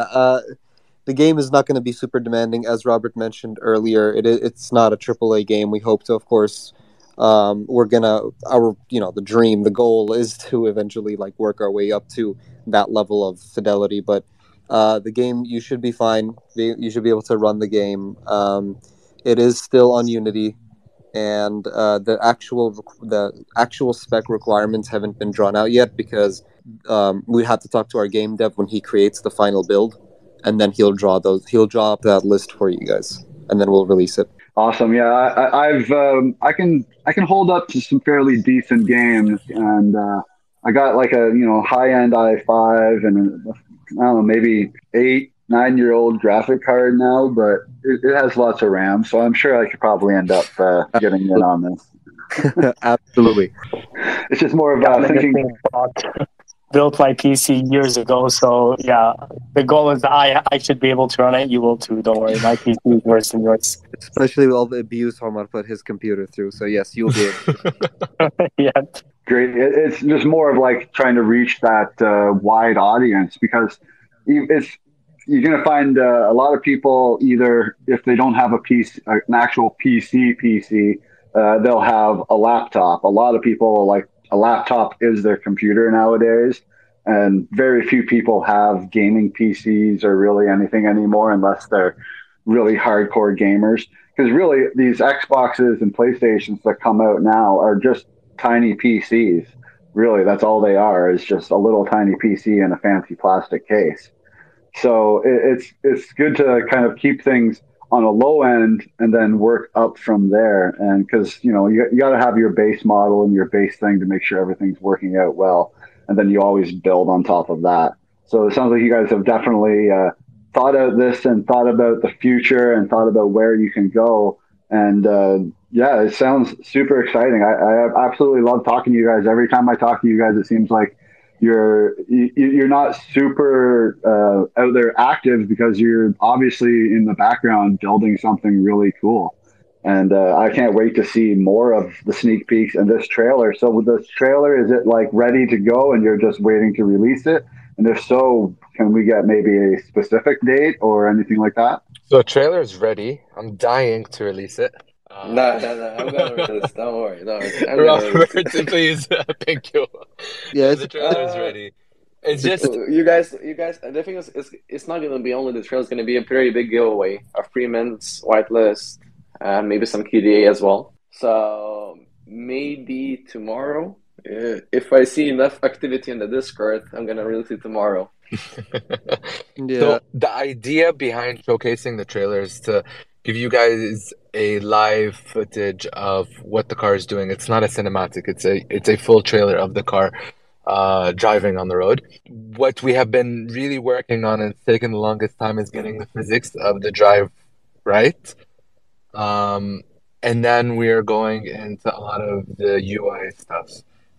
the game is not going to be super demanding, as Robert mentioned earlier. It's not a AAA game. We hope to, of course. We're gonna the dream, the goal is to eventually work our way up to that level of fidelity. But the game, you should be fine. You should be able to run the game. It is still on Unity, and the actual spec requirements haven't been drawn out yet because we have to talk to our game dev when he creates the final build, and then he'll draw up that list for you guys, and then we'll release it. Awesome. Yeah, I can hold up to some fairly decent games, and I got a high end i5 and I don't know, maybe 8-9-year-old graphic card now, but it has lots of RAM, so I'm sure I could probably end up getting in on this. Absolutely. It's just more of thinking. Built my PC years ago, so yeah, the goal is I should be able to run it. You will too. Don't worry, my PC is worse than yours. Especially with all the abuse Omar put his computer through. So yes, you'll be able to. Yeah. Great. It's just more of trying to reach that wide audience, because you're going to find a lot of people, either if they don't have a PC, an actual PC, they'll have a laptop. A lot of people a laptop is their computer nowadays, and very few people have gaming PCs or really anything anymore unless they're really hardcore gamers. Because really, these Xboxes and PlayStations that come out now are just tiny PCs. Really, that's all they are, is just a little tiny PC in a fancy plastic case. So it's good to kind of keep things on a low end and then work up from there. And because you got to have your base model and your base thing to make sure everything's working out well, and then you always build on top of that. So it sounds like you guys have definitely thought out this and thought about the future and thought about where you can go. And yeah, it sounds super exciting. I absolutely love talking to you guys. Every time I talk to you guys, it seems like you're not super out there active, because you're obviously in the background building something really cool. And I can't wait to see more of the sneak peeks and this trailer. So with this trailer, is it ready to go and you're just waiting to release it? And if so, can we get maybe a specific date or anything like that? So the trailer is ready. I'm dying to release it. No, I'm gonna release. Don't worry. Robert, please, thank you. Yeah, the trailer is ready. It's just you guys. The thing is, it's not gonna be only the trailer. It's gonna be a very big giveaway, a free mints, whitelist, and maybe some KDA as well. So maybe tomorrow, if I see enough activity in the Discord, I'm gonna release it tomorrow. Yeah. So the idea behind showcasing the trailer is to give you guys a live footage of what the car is doing. It's not a cinematic. It's a full trailer of the car driving on the road. What we have been really working on and taking the longest time is getting the physics of the drive right. And then we are going into a lot of the UI stuff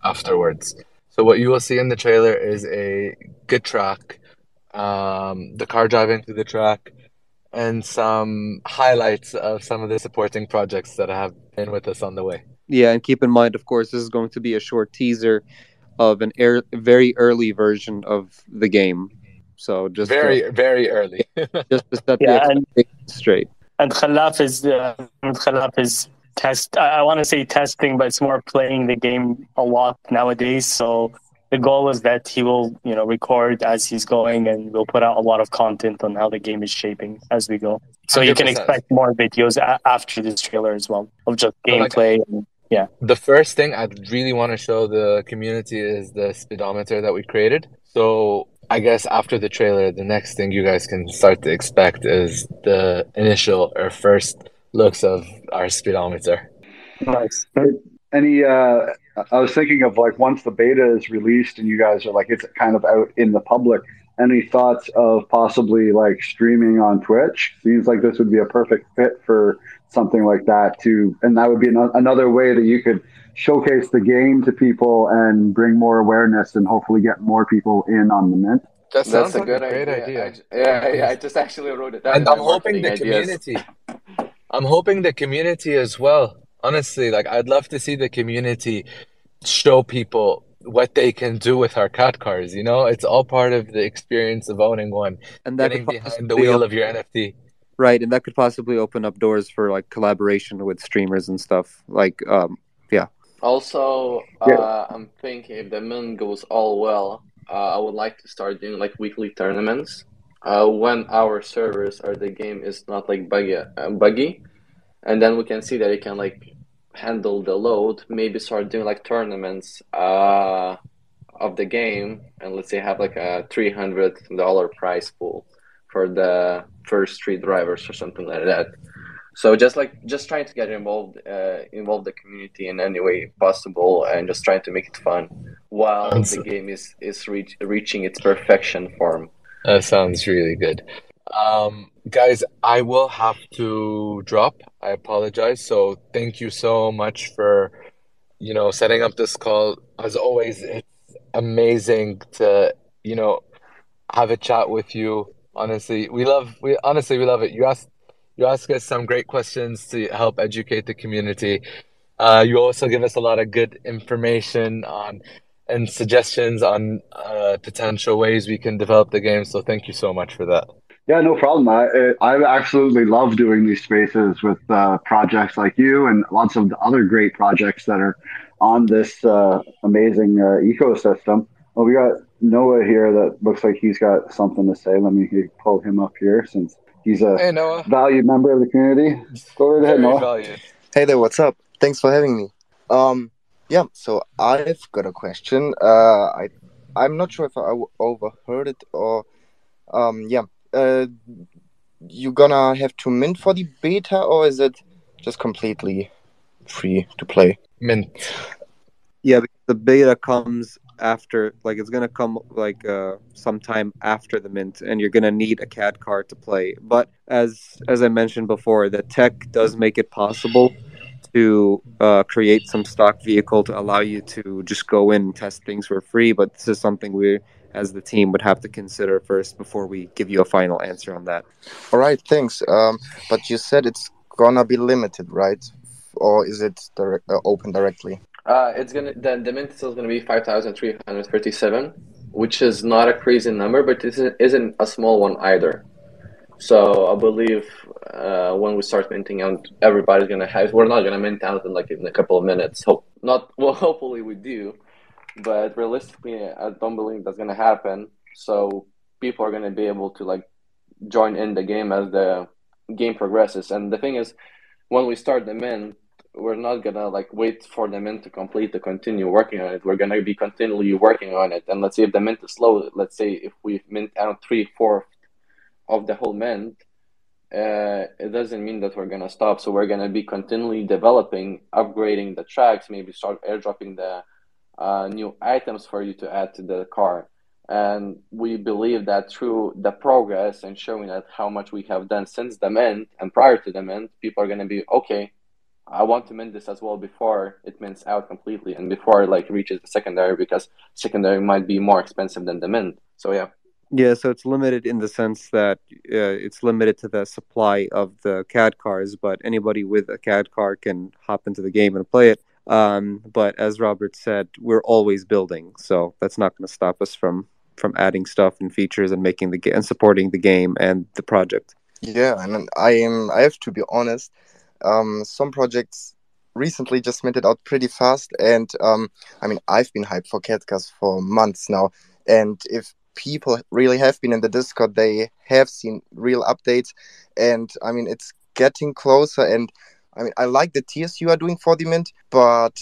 afterwards. So what you will see in the trailer is a good track, the car driving through the track, and some highlights of some of the supporting projects that have been with us on the way. Yeah, and keep in mind, of course, this is going to be a short teaser of an very early version of the game. So just very early. Just to set the expectations straight. And Khalaf is I want to say testing, but it's more playing the game a lot nowadays. So the goal is that he will, record as he's going, and we'll put out a lot of content on how the game is shaping as we go. So you can 100%. expect more videos after this trailer as well of just So, like, gameplay. And, yeah. the first thing I'd really want to show the community is the speedometer that we created. So I guess after the trailer, the next thing you guys can start to expect is the initial or first looks of our speedometer. Nice. I was thinking of like once the beta is released and you guys are like it's kind of out in the public, any thoughts of possibly like streaming on Twitch? Seems like this would be a perfect fit for something like that too, and that would be another way that you could showcase the game to people and bring more awareness and hopefully get more people in on the mint. That sounds That's a like good a great idea. idea. I just actually wrote it down And in my marketing I'm hoping the community as well. Honestly, like I'd love to see the community show people what they can do with our cat cars. It's all part of the experience of owning one, And that getting could behind the possibly wheel of your NFT. right, and that could possibly open up doors for like collaboration with streamers and stuff. Like, yeah. Also, Yeah. I'm thinking if the mint goes all well, I would like to start doing like weekly tournaments. When our servers or the game is not like buggy, and then we can see that it can like handle the load. Maybe start doing like tournaments of the game, and let's say have like a $300 prize pool for the first three drivers or something like that. So just trying to get involve the community in any way possible, and just trying to make it fun while the game is reaching its perfection form. That sounds really good. Guys, I will have to drop. I apologize. So thank you so much for, setting up this call. As always, it's amazing to, have a chat with you. Honestly, we love it. You ask us some great questions to help educate the community. You also give us a lot of good information and suggestions on potential ways we can develop the game. So thank you so much for that. Yeah, no problem. I absolutely love doing these spaces with projects like you and lots of the other great projects that are on this amazing ecosystem. Well, we got Noah here that looks like he's got something to say. Let me pull him up here since he's a Hey, Noah. valued member of the community. Go right ahead, Very Noah. valued. Hey there, what's up? Thanks for having me. Yeah, so I've got a question. I'm not sure if I overheard it or, yeah. You gonna have to mint for the beta, or is it just completely free to play? Mint. Yeah, because the beta comes after, like it's gonna come like sometime after the mint, and you're gonna need a CAD card to play. But as I mentioned before, the tech does make it possible to create some stock vehicle to allow you to just go in and test things for free. But this is something we, as the team, would have to consider first before we give you a final answer on that. All right, thanks. But you said it's gonna be limited, right? Or is it open directly? The mint is still gonna be 5,337, which is not a crazy number, but it isn't a small one either. So I believe when we start minting out, everybody's gonna have. We're not gonna mint out in a couple of minutes. Hopefully we do, but realistically, I don't believe that's gonna happen. So people are gonna be able to join in the game as the game progresses. And the thing is, when we start the mint, we're not gonna wait for the mint to complete to continue working on it. We're gonna be continually working on it. And let's say if the mint is slow, let's say if we mint out 3/4 of the whole mint, it doesn't mean that we're gonna stop. So we're gonna be continually developing, upgrading the tracks, maybe start airdropping the new items for you to add to the car. And we believe that through the progress and showing that how much we have done since the mint and prior to the mint, people are gonna be okay. I want to mint this as well before it mints out completely and before it reaches the secondary, because secondary might be more expensive than the mint. So yeah. Yeah, so it's limited in the sense that it's limited to the supply of the CAD cars, but anybody with a CAD car can hop into the game and play it. But as Robert said, we're always building, so that's not going to stop us from adding stuff and features and making the game and supporting the game and the project. Yeah, and I have to be honest. Some projects recently just minted out pretty fast, and I mean, I've been hyped for KadCars for months now, and if people really have been in the Discord, they have seen real updates, and I mean, it's getting closer, and I mean, I like the tiers you are doing for the mint, but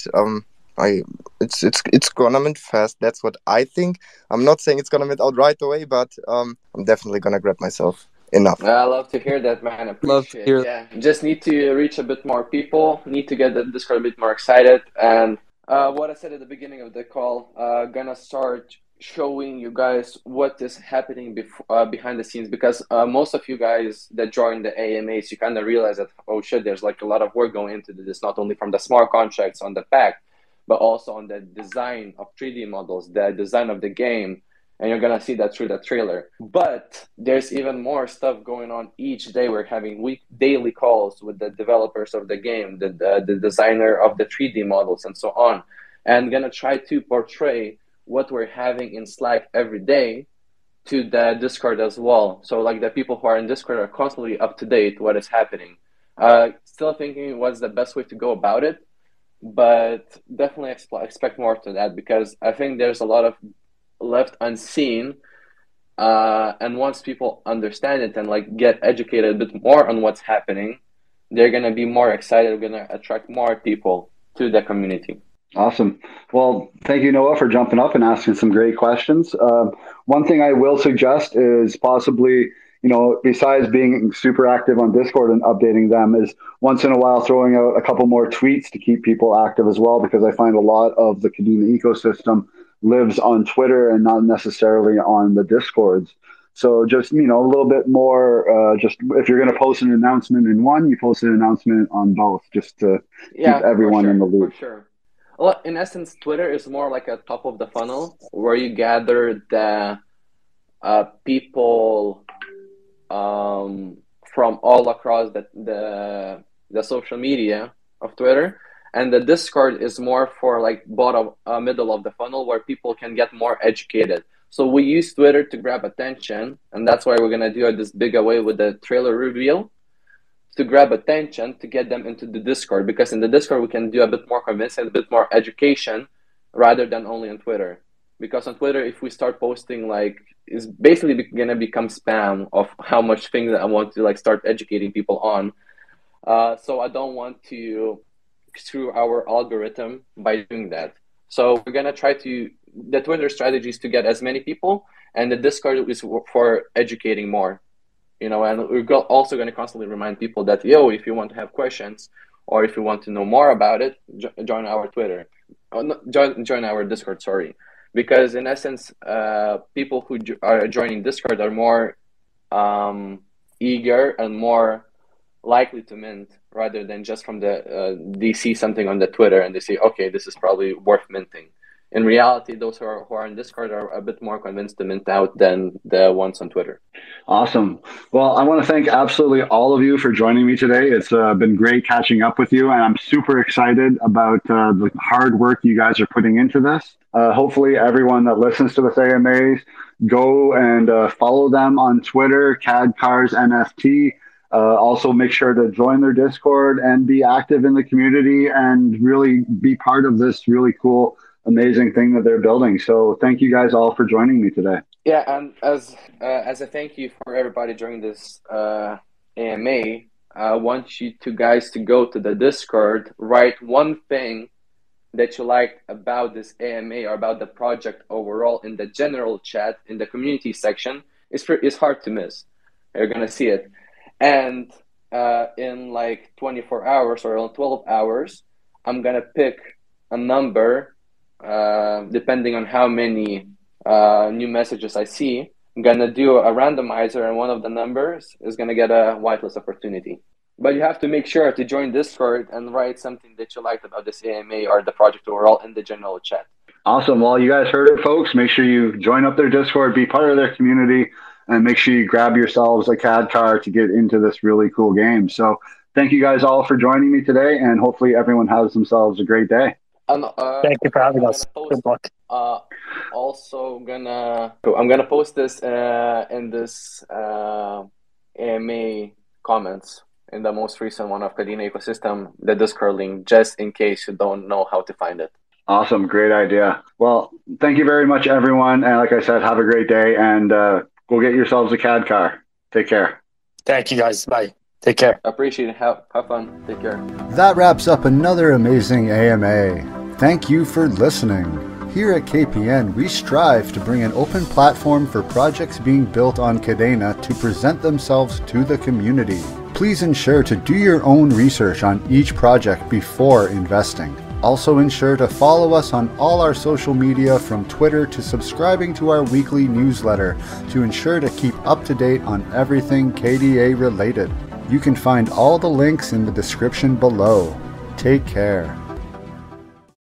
I it's gonna mint fast. That's what I think. I'm not saying it's gonna mint out right away, but I'm definitely gonna grab myself enough. I love to hear that, man. Love to Appreciate. hear. Yeah, just need to reach a bit more people. Need to get the Discord a bit more excited. And what I said at the beginning of the call, gonna start showing you guys what is happening behind the scenes, because most of you guys that join the AMAs, you kind of realize that, oh shit, there's like a lot of work going into this, not only from the smart contracts on the pack, but also on the design of 3D models, the design of the game, and you're gonna see that through the trailer. But there's even more stuff going on each day. We're having daily calls with the developers of the game, the designer of the 3D models, and so on, and gonna try to portray what we're having in Slack every day to the Discord as well. So like the people who are in Discord are constantly up to date what is happening. Still thinking what's the best way to go about it, but definitely expect more to that, because I think there's a lot of left unseen, and once people understand it and like get educated a bit more on what's happening, they're gonna be more excited. We're gonna attract more people to the community. Awesome. Well, thank you, Noah, for jumping up and asking some great questions. One thing I will suggest is possibly, besides being super active on Discord and updating them, is once in a while throwing out a couple more tweets to keep people active as well, because I find a lot of the Kadena ecosystem lives on Twitter and not necessarily on the Discords. So just, a little bit more, just if you're going to post an announcement in one, you post an announcement on both, just to keep everyone in the loop. For sure. Well, in essence, Twitter is more like a top of the funnel where you gather the people from all across the social media of Twitter, and the Discord is more for like bottom middle of the funnel where people can get more educated. So we use Twitter to grab attention, and that's why we're gonna do this big away with the trailer reveal, to grab attention, to get them into the Discord, because in the Discord we can do a bit more convincing, a bit more education, rather than only on Twitter. Because on Twitter, if we start posting, like, it's basically gonna become spam of how much things I want to like start educating people on. So I don't want to screw our algorithm by doing that. So we're gonna try to, the Twitter strategy is to get as many people, and the Discord is for educating more. And we're also going to constantly remind people that, if you want to have questions or if you want to know more about it, join our Twitter. Join our Discord, sorry. Because in essence, people who are joining Discord are more eager and more likely to mint, rather than just from they see something on the Twitter and they say, okay, this is probably worth minting. In reality, those who are on Discord are a bit more convinced to mint out than the ones on Twitter. Awesome. Well, I want to thank absolutely all of you for joining me today. It's been great catching up with you, and I'm super excited about the hard work you guys are putting into this. Hopefully, everyone that listens to this AMAs, go and follow them on Twitter, KadCars NFT. Also, make sure to join their Discord and be active in the community and really be part of this really cool, amazing thing that they're building. So thank you guys all for joining me today. Yeah, and as a thank you for everybody joining this AMA, I want you guys to go to the Discord, write one thing that you like about this AMA or about the project overall in the general chat, in the community section. It's hard to miss. You're gonna see it. And in like 24 hours or 12 hours, I'm gonna pick a number, depending on how many new messages I see. I'm gonna do a randomizer, and one of the numbers is gonna get a whitelist opportunity. But you have to make sure to join Discord and write something that you liked about this AMA or the project overall in the general chat. Awesome. Well, you guys heard it, folks. Make sure you join up their Discord, be part of their community, and make sure you grab yourselves a CAD car to get into this really cool game. So thank you guys all for joining me today, and hopefully everyone has themselves a great day. Thank you for having us. Good luck. I'm gonna post this in this AMA comments. in the most recent one of Kadena Ecosystem, the Discord link, just in case you don't know how to find it. Awesome. Great idea. Well, thank you very much, everyone. And like I said, have a great day, and go get yourselves a CAD car. Take care. Thank you, guys. Bye. Take care. Appreciate it. Have fun. Take care. That wraps up another amazing AMA. Thank you for listening. Here at KPN, we strive to bring an open platform for projects being built on Kadena to present themselves to the community. Please ensure to do your own research on each project before investing. Also ensure to follow us on all our social media, from Twitter to subscribing to our weekly newsletter, to ensure to keep up to date on everything KDA related. You can find all the links in the description below. Take care.